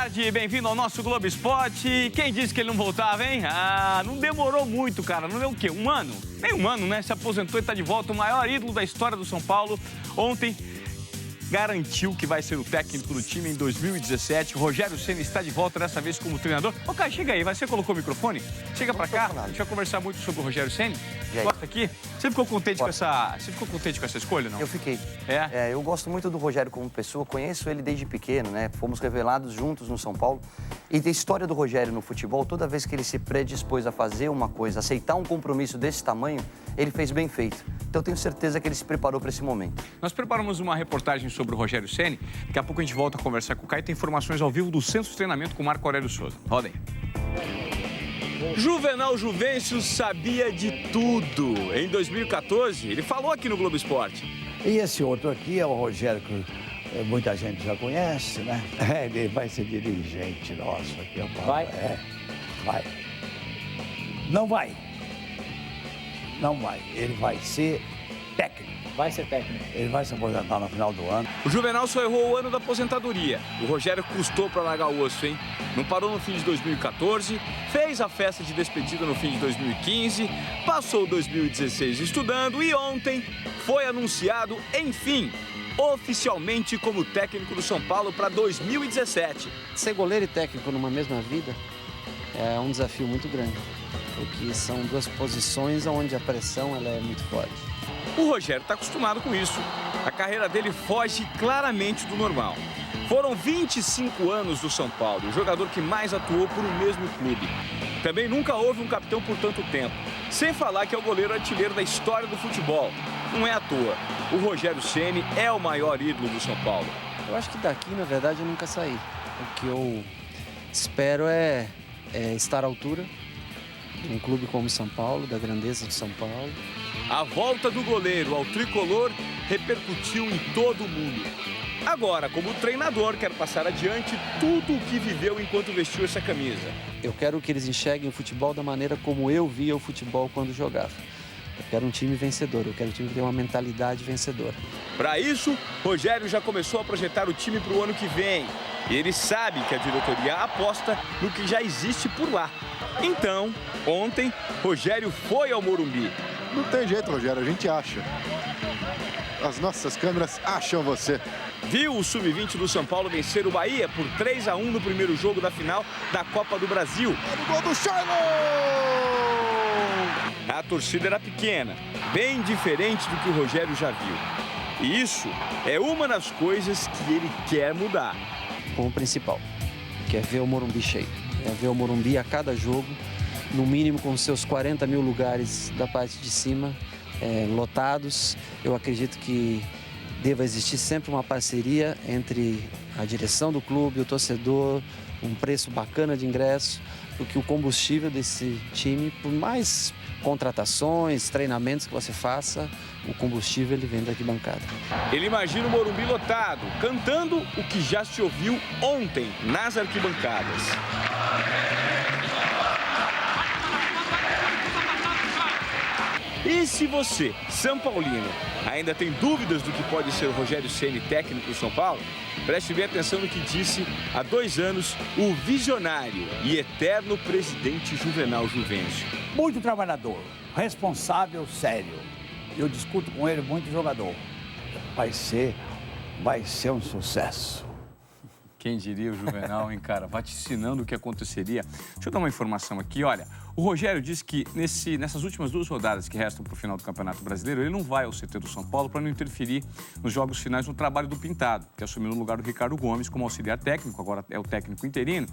tarde, bem-vindo ao nosso Globo Esporte. Quem disse que ele não voltava, hein? Não demorou muito, cara. Não deu o quê? Um ano? Nem um ano, né? Se aposentou e tá de volta. O maior ídolo da história do São Paulo. Ontem garantiu que vai ser o técnico do time em 2017. O Rogério Ceni está de volta, dessa vez como treinador. Ô, cara, chega aí. Você colocou o microfone? Chega pra cá. A gente vai conversar muito sobre o Rogério Ceni. Gosta aqui? Você ficou contente com essa... Você ficou contente com essa escolha, não? Eu fiquei. É? Eu gosto muito do Rogério como pessoa. Conheço ele desde pequeno, né? Fomos revelados juntos no São Paulo. E a história do Rogério no futebol, toda vez que ele se predispôs a fazer uma coisa, aceitar um compromisso desse tamanho, ele fez bem feito. Então eu tenho certeza que ele se preparou para esse momento. Nós preparamos uma reportagem sobre o Rogério Ceni. Daqui a pouco a gente volta a conversar com o Caio. Tem informações ao vivo do Centro de Treinamento com o Marco Aurélio Souza. Roda aí. Juvenal Juvencio sabia de tudo. Em 2014, ele falou aqui no Globo Esporte. E esse outro aqui é o Rogério, que muita gente já conhece, né? Ele vai ser dirigente nosso aqui. Vai? Vai. Não vai. Não vai. Ele vai ser técnico. Vai ser técnico. Ele vai se aposentar no final do ano. O Juvenal só errou o ano da aposentadoria. O Rogério custou para largar o osso, hein? Não parou no fim de 2014, fez a festa de despedida no fim de 2015, passou 2016 estudando e ontem foi anunciado, enfim, oficialmente como técnico do São Paulo para 2017. Ser goleiro e técnico numa mesma vida é um desafio muito grande, porque são duas posições onde a pressão ela é muito forte. O Rogério está acostumado com isso. A carreira dele foge claramente do normal. Foram 25 anos do São Paulo, o jogador que mais atuou por um mesmo clube. Também nunca houve um capitão por tanto tempo. Sem falar que é o goleiro artilheiro da história do futebol. Não é à toa. O Rogério Ceni é o maior ídolo do São Paulo. Eu acho que daqui, na verdade, eu nunca saí. O que eu espero é estar à altura de um clube como o São Paulo, da grandeza do São Paulo. A volta do goleiro ao tricolor repercutiu em todo o mundo. Agora, como treinador, quero passar adiante tudo o que viveu enquanto vestiu essa camisa. Eu quero que eles enxerguem o futebol da maneira como eu via o futebol quando jogava. Eu quero um time vencedor, eu quero um time que tenha uma mentalidade vencedora. Para isso, Rogério já começou a projetar o time para o ano que vem. E ele sabe que a diretoria aposta no que já existe por lá. Então, ontem, Rogério foi ao Morumbi. Não tem jeito, Rogério, a gente acha. As nossas câmeras acham você. Viu o Sub-20 do São Paulo vencer o Bahia por 3-1 no primeiro jogo da final da Copa do Brasil. É o gol do Shailon! A torcida era pequena, bem diferente do que o Rogério já viu. E isso é uma das coisas que ele quer mudar. Com o principal, que é ver o Morumbi cheio. É ver o Morumbi a cada jogo, no mínimo com seus 40 mil lugares da parte de cima, lotados. Eu acredito que deva existir sempre uma parceria entre a direção do clube, o torcedor, um preço bacana de ingresso, porque o combustível desse time, por mais contratações, treinamentos que você faça, o combustível ele vem da arquibancada. Ele imagina o Morumbi lotado, cantando o que já se ouviu ontem nas arquibancadas. E se você, São Paulino, ainda tem dúvidas do que pode ser o Rogério Ceni técnico do São Paulo, preste bem atenção no que disse há 2 anos o visionário e eterno presidente Juvenal Juvencio. Muito trabalhador, responsável, sério. Eu discuto com ele muito jogador. Vai ser um sucesso. Quem diria o Juvenal, hein, cara? Vaticinando o que aconteceria. Deixa eu dar uma informação aqui, olha. O Rogério disse que nessas últimas 2 rodadas que restam para o final do Campeonato Brasileiro, ele não vai ao CT do São Paulo para não interferir nos jogos finais no trabalho do Pintado, que assumiu no lugar do Ricardo Gomes como auxiliar técnico, agora é o técnico interino.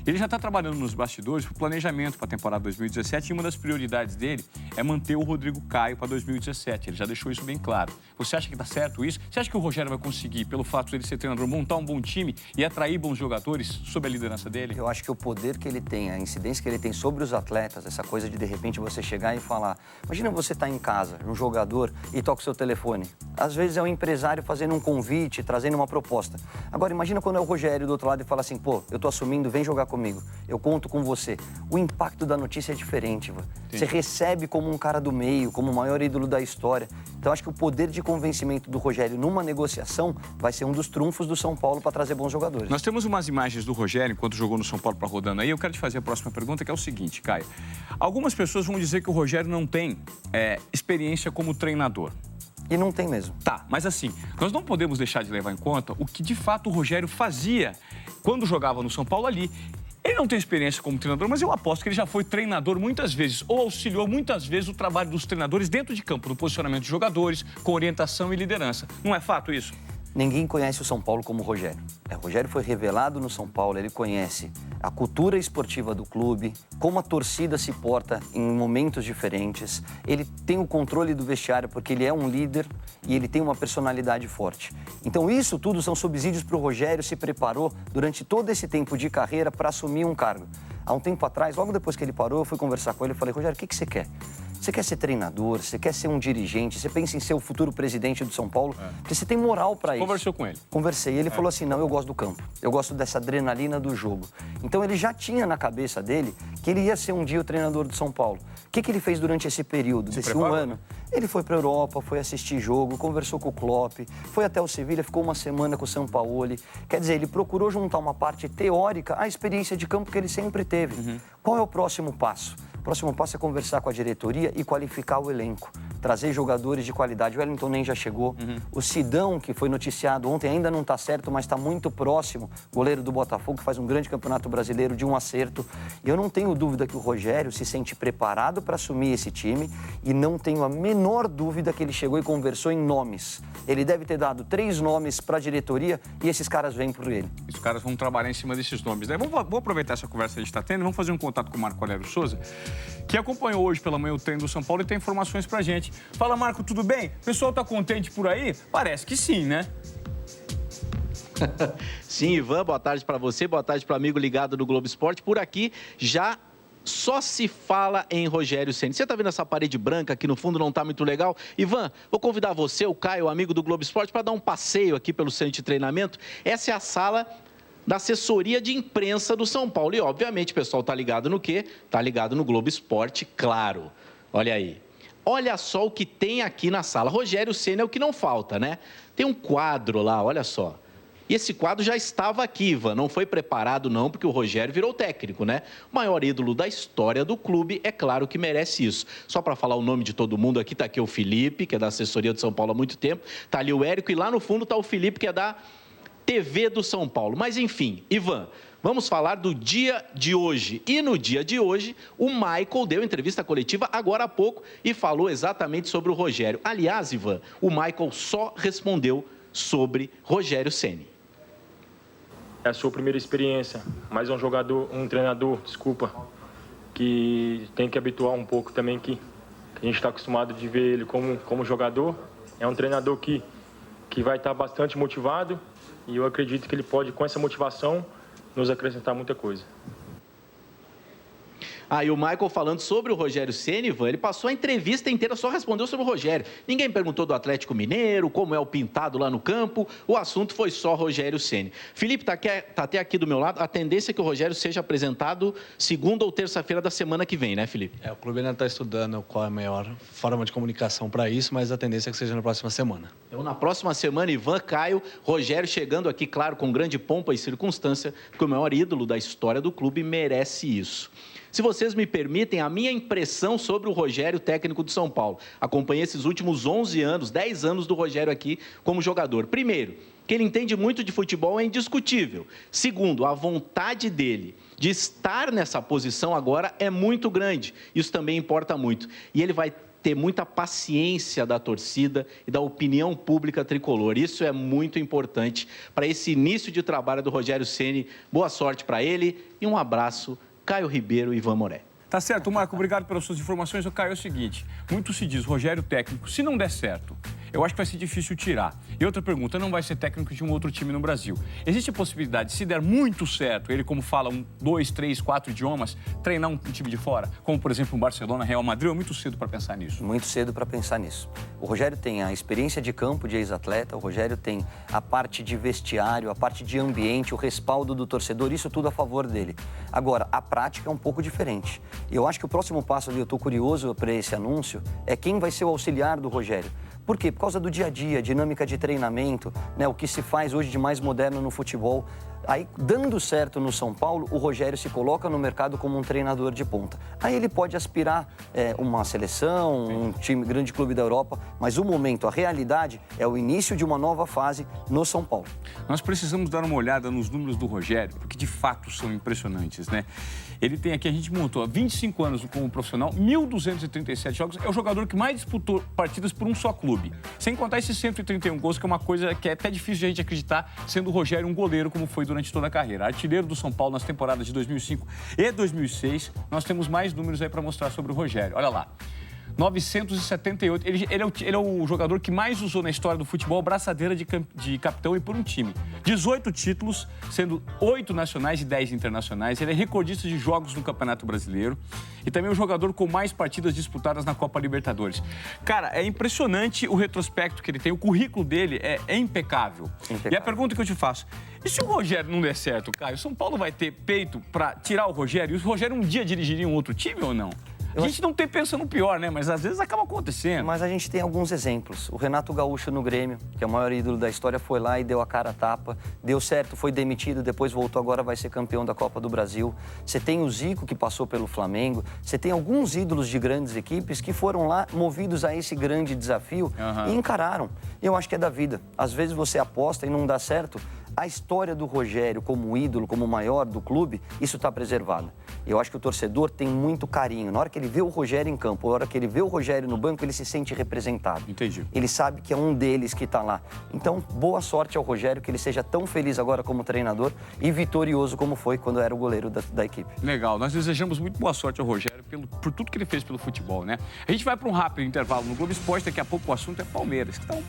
Ele já está trabalhando nos bastidores para o planejamento para a temporada 2017 e uma das prioridades dele é manter o Rodrigo Caio para 2017. Ele já deixou isso bem claro. Você acha que está certo isso? Você acha que o Rogério vai conseguir, pelo fato de ele ser treinador, montar um bom time e atrair bons jogadores sob a liderança dele? Eu acho que o poder que ele tem, a incidência que ele tem sobre os atletas, essa coisa de repente você chegar e falar, imagina você estar em casa, um jogador, e toca o seu telefone. Às vezes é um empresário fazendo um convite, trazendo uma proposta. Agora imagina quando é o Rogério do outro lado e fala assim, pô, eu tô assumindo, vem jogar comigo, eu conto com você. O impacto da notícia é diferente, você recebe como um cara do meio, como o maior ídolo da história. Então, acho que o poder de convencimento do Rogério numa negociação vai ser um dos trunfos do São Paulo para trazer bons jogadores. Nós temos umas imagens do Rogério, enquanto jogou no São Paulo para rodando aí. Eu quero te fazer a próxima pergunta, que é o seguinte, Caio. Algumas pessoas vão dizer que o Rogério não tem experiência como treinador. E não tem mesmo. Tá, mas assim, nós não podemos deixar de levar em conta o que de fato o Rogério fazia quando jogava no São Paulo ali. Ele não tem experiência como treinador, mas eu aposto que ele já foi treinador muitas vezes, ou auxiliou muitas vezes o trabalho dos treinadores dentro de campo, no posicionamento de jogadores, com orientação e liderança. Não é fato isso? Ninguém conhece o São Paulo como o Rogério. O Rogério foi revelado no São Paulo, ele conhece a cultura esportiva do clube, como a torcida se porta em momentos diferentes. Ele tem o controle do vestiário porque ele é um líder e ele tem uma personalidade forte. Então isso tudo são subsídios para o Rogério se preparou durante todo esse tempo de carreira para assumir um cargo. Há um tempo atrás, logo depois que ele parou, eu fui conversar com ele e falei, Rogério, o que você quer? Você quer ser treinador, você quer ser um dirigente, você pensa em ser o futuro presidente do São Paulo, porque você tem moral para isso. Conversou com ele? Conversei. Ele falou assim, não, eu gosto do campo, eu gosto dessa adrenalina do jogo. Então ele já tinha na cabeça dele que ele ia ser um dia o treinador do São Paulo. O que ele fez durante esse período, desse um ano? Ele foi para a Europa, foi assistir jogo, conversou com o Klopp, foi até o Sevilha, ficou uma semana com o Sampaoli. Quer dizer, ele procurou juntar uma parte teórica à experiência de campo que ele sempre teve. Qual é o próximo passo? O próximo passo é conversar com a diretoria e qualificar o elenco. Trazer jogadores de qualidade. O Wellington nem já chegou. O Sidão, que foi noticiado ontem, ainda não está certo, mas está muito próximo. Goleiro do Botafogo, que faz um grande campeonato brasileiro de um acerto. E eu não tenho dúvida que o Rogério se sente preparado para assumir esse time e não tenho a menor dúvida que ele chegou e conversou em nomes. Ele deve ter dado 3 nomes para a diretoria e esses caras vêm por ele. Os caras vão trabalhar em cima desses nomes, né? Vou aproveitar essa conversa que a gente está tendo e vamos fazer um contato com o Marco Aurélio Souza, que acompanhou hoje pela manhã o treino do São Paulo e tem informações pra gente. Fala, Marco, tudo bem? O pessoal tá contente por aí? Parece que sim, né? Sim, Ivan, boa tarde para você, boa tarde para o amigo ligado do Globo Esporte. Por aqui já só se fala em Rogério Ceni. Você tá vendo essa parede branca aqui no fundo, não tá muito legal? Ivan, vou convidar você, o Caio, amigo do Globo Esporte, para dar um passeio aqui pelo centro de treinamento. Essa é a sala da assessoria de imprensa do São Paulo. E, obviamente, o pessoal tá ligado no quê? Tá ligado no Globo Esporte, claro. Olha aí. Olha só o que tem aqui na sala. Rogério Ceni é o que não falta, né? Tem um quadro lá, olha só. E esse quadro já estava aqui, Ivan. Não foi preparado, não, porque o Rogério virou técnico, né? O maior ídolo da história do clube, é claro que merece isso. Só para falar o nome de todo mundo aqui, tá aqui o Felipe, que é da assessoria do São Paulo há muito tempo. Tá ali o Érico e lá no fundo tá o Felipe, que é da TV do São Paulo. Mas, enfim, Ivan, vamos falar do dia de hoje. E no dia de hoje, o Michael deu entrevista coletiva agora há pouco e falou exatamente sobre o Rogério. Aliás, Ivan, o Michael só respondeu sobre Rogério Ceni. É a sua primeira experiência, mais um treinador, que tem que habituar um pouco também, que a gente está acostumado de ver ele como jogador. É um treinador que vai estar bastante motivado e eu acredito que ele pode, com essa motivação, nos acrescentar muita coisa. E o Michael falando sobre o Rogério Ceni, Ivan, ele passou a entrevista inteira, só respondeu sobre o Rogério. Ninguém perguntou do Atlético Mineiro, como é o pintado lá no campo, o assunto foi só Rogério Ceni. Felipe, tá até aqui do meu lado, a tendência é que o Rogério seja apresentado segunda ou terça-feira da semana que vem, né, Felipe? O clube ainda está estudando qual é a melhor forma de comunicação para isso, mas a tendência é que seja na próxima semana. Então, na próxima semana, Ivan, Caio, Rogério chegando aqui, claro, com grande pompa e circunstância, porque o maior ídolo da história do clube merece isso. Se vocês me permitem, a minha impressão sobre o Rogério, técnico do São Paulo. Acompanhei esses últimos 11 anos, 10 anos do Rogério aqui como jogador. Primeiro, que ele entende muito de futebol é indiscutível. Segundo, a vontade dele de estar nessa posição agora é muito grande. Isso também importa muito. E ele vai ter muita paciência da torcida e da opinião pública tricolor. Isso é muito importante para esse início de trabalho do Rogério Ceni. Boa sorte para ele e um abraço, Caio Ribeiro e Ivan Moré. Tá certo, Marco, obrigado pelas suas informações. O Caio é o seguinte, muito se diz, Rogério técnico, se não der certo, eu acho que vai ser difícil tirar. E outra pergunta, não vai ser técnico de um outro time no Brasil. Existe a possibilidade, se der muito certo, ele como fala 2, 3, 4 idiomas, treinar um time de fora, como por exemplo um Barcelona, Real Madrid, ou muito cedo para pensar nisso? Muito cedo para pensar nisso. O Rogério tem a experiência de campo de ex-atleta, o Rogério tem a parte de vestiário, a parte de ambiente, o respaldo do torcedor, isso tudo a favor dele. Agora, a prática é um pouco diferente. Eu acho que o próximo passo ali, eu estou curioso para esse anúncio, é quem vai ser o auxiliar do Rogério. Por quê? Por causa do dia a dia, dinâmica de treinamento, né? O que se faz hoje de mais moderno no futebol. Aí, dando certo no São Paulo, o Rogério se coloca no mercado como um treinador de ponta. Aí ele pode aspirar uma seleção, um grande clube da Europa, mas o momento, a realidade, é o início de uma nova fase no São Paulo. Nós precisamos dar uma olhada nos números do Rogério, porque de fato são impressionantes, né? Ele tem aqui, a gente montou há 25 anos como profissional, 1.237 jogos. É o jogador que mais disputou partidas por um só clube. Sem contar esses 131 gols, que é uma coisa que é até difícil de a gente acreditar, sendo o Rogério um goleiro, como foi durante toda a carreira. Artilheiro do São Paulo nas temporadas de 2005 e 2006. Nós temos mais números aí para mostrar sobre o Rogério. Olha lá. 978. Ele é o jogador que mais usou na história do futebol braçadeira de capitão e por um time. 18 títulos, sendo 8 nacionais e 10 internacionais. Ele é recordista de jogos no Campeonato Brasileiro e também o jogador com mais partidas disputadas na Copa Libertadores. Cara, é impressionante o retrospecto que ele tem. O currículo dele é impecável. E a pergunta que eu te faço: e se o Rogério não der certo, Caio, o São Paulo vai ter peito para tirar o Rogério? E o Rogério um dia dirigiria um outro time ou não? A gente não tem pensando no pior, né? Mas às vezes acaba acontecendo. Mas a gente tem alguns exemplos. O Renato Gaúcho no Grêmio, que é o maior ídolo da história, foi lá e deu a cara a tapa. Deu certo, foi demitido, depois voltou, agora vai ser campeão da Copa do Brasil. Você tem o Zico, que passou pelo Flamengo. Você tem alguns ídolos de grandes equipes que foram lá movidos a esse grande desafio e encararam. Eu acho que é da vida. Às vezes você aposta e não dá certo. A história do Rogério como ídolo, como o maior do clube, isso está preservado. Eu acho que o torcedor tem muito carinho. Na hora que ele vê o Rogério em campo, na hora que ele vê o Rogério no banco, ele se sente representado. Entendi. Ele sabe que é um deles que está lá. Então, boa sorte ao Rogério, que ele seja tão feliz agora como treinador e vitorioso como foi quando era o goleiro da equipe. Legal. Nós desejamos muito boa sorte ao Rogério por tudo que ele fez pelo futebol, né? A gente vai para um rápido intervalo no Globo Esporte. Daqui a pouco o assunto é Palmeiras, que está um